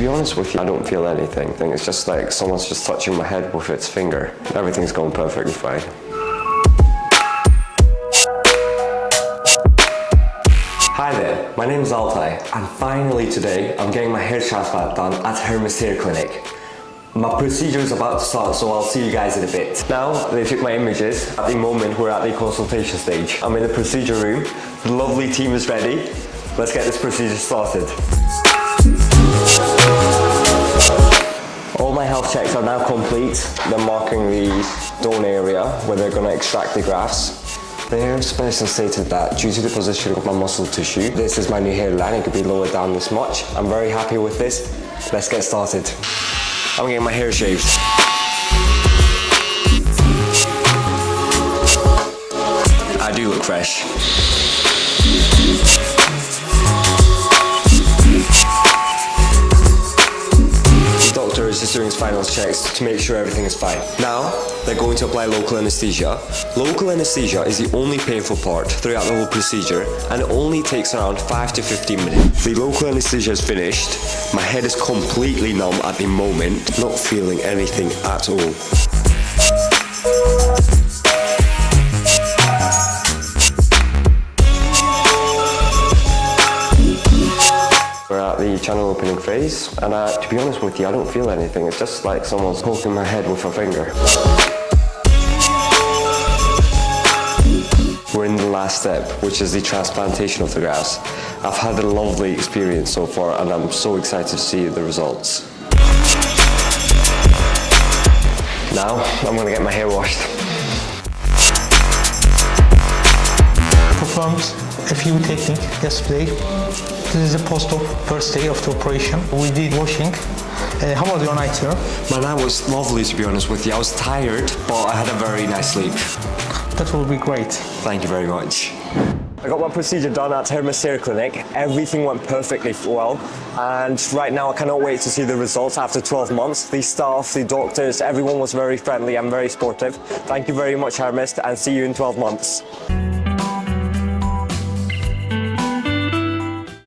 be honest with you, I don't feel anything. It's just like someone's just touching my head with its finger. Everything's going perfectly fine. Hi there, my name is Altay, and finally today I'm getting my hair transplant done at Hermest Hair Clinic. My procedure is about to start, so I'll see you guys in a bit. Now, they took my images. At the moment, we're at the consultation stage. I'm in the procedure room. The lovely team is ready. Let's get this procedure started. All my health checks are now complete. They're marking the donor area where they're going to extract the grafts. Their specialist stated that due to the position of my muscle tissue, this is my new hairline. It could be lowered down this much. I'm very happy with this. Let's get started. I'm getting my hair shaved. I do look fresh. The doctor is just doing his final checks to make sure everything is fine. Now, they're going to apply local anesthesia. Local anesthesia is the only painful part throughout the whole procedure, and it only takes around 5 to 15 minutes. The local anesthesia is finished. My head is completely numb at the moment, not feeling anything at all. We're at the channel opening phase, and to be honest with you, I don't feel anything. It's just like someone's poking my head with a finger. We're in the last step, which is the transplantation of the grafts. I've had a lovely experience so far, and I'm so excited to see the results. Now, I'm gonna get my hair washed. Performed a few techniques yesterday. This is a post-op, first day of the operation. We did washing. How was your night here? My night was lovely, to be honest with you. I was tired, but I had a very nice sleep. That will be great. Thank you very much. I got my procedure done at Hermest Hair Clinic. Everything went perfectly well, and right now I cannot wait to see the results after 12 months. The staff, the doctors, everyone was very friendly and very supportive. Thank you very much, Hermest, and see you in 12 months.